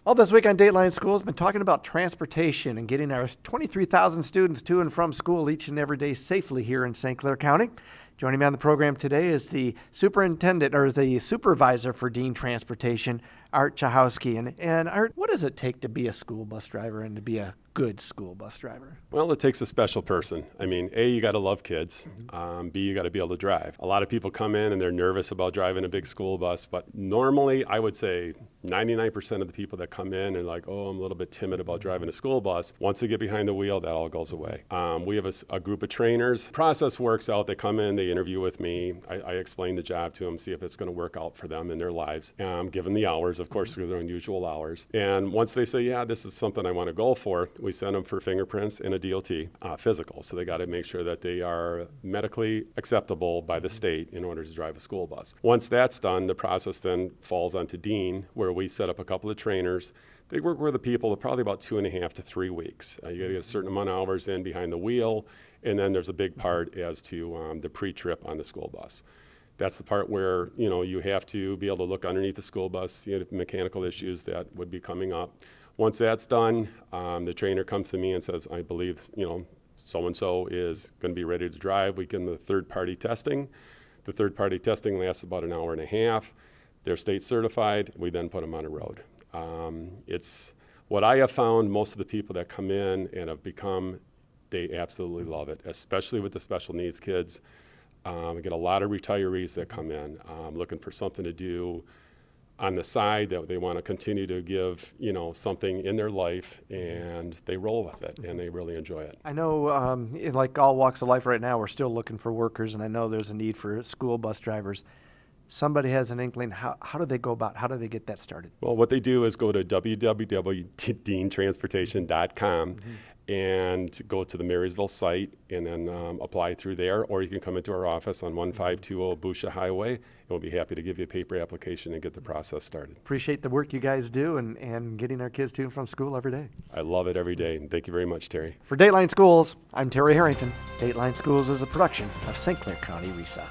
Well, this week on Dateline Schools, been talking about transportation and getting our 23,000 students to and from school each and every day safely here in St. Clair County. Joining me on the program today is the superintendent or the supervisor for Dean Transportation, Art Chahowski. And Art, what does it take to be a school bus driver and to be a good school bus driver? Well, it takes a special person. I mean, A, you got to love kids. B, you got to be able to drive. A lot of people come in and they're nervous about driving a big school bus, but normally I would say 99% of the people that come in are like, oh, I'm a little bit timid about driving a school bus. Once they get behind the wheel, that all goes away. We have a group of trainers. Process works out. They come in, they interview with me. I explain the job to them, see if it's going to work out for them in their lives. Give them the hours, of course, through their unusual hours. And once they say, yeah, this is something I want to go for, we send them for fingerprints and a DOT physical. So they got to make sure that they are medically acceptable by the state in order to drive a school bus. Once that's done, the process then falls onto Dean, where we set up a couple of trainers. They work with the people probably about 2.5 to 3 weeks. You got to get a certain amount of hours in behind the wheel, and then there's a big part as to the pre-trip on the school bus. That's the part where you have to be able to look underneath the school bus, see the mechanical issues that would be coming up. Once that's done, the trainer comes to me and says, I believe so-and-so is going to be ready to drive. We give them the third-party testing. The third-party testing lasts about an hour and a half. They're state certified. We then put them on a road. It's what I have found. Most of the people that come in and have become, they absolutely love it, especially with the special needs kids. We get a lot of retirees that come in looking for something to do on the side that they want to continue to give, something in their life, and they roll with it, and they really enjoy it. I know, in like all walks of life right now, we're still looking for workers, and I know there's a need for school bus drivers. Somebody has an inkling. How do they go about? How do they get that started? Well, what they do is go to www.deantransportation.com and go to the Marysville site and then apply through there, or you can come into our office on 1520 Boucher Highway, and we'll be happy to give you a paper application and get the process started. Appreciate the work you guys do and getting our kids to and from school every day. I love it every day, and thank you very much, Terry. For Dateline Schools, I'm Terry Harrington. Dateline Schools is a production of St. Clair County RESA.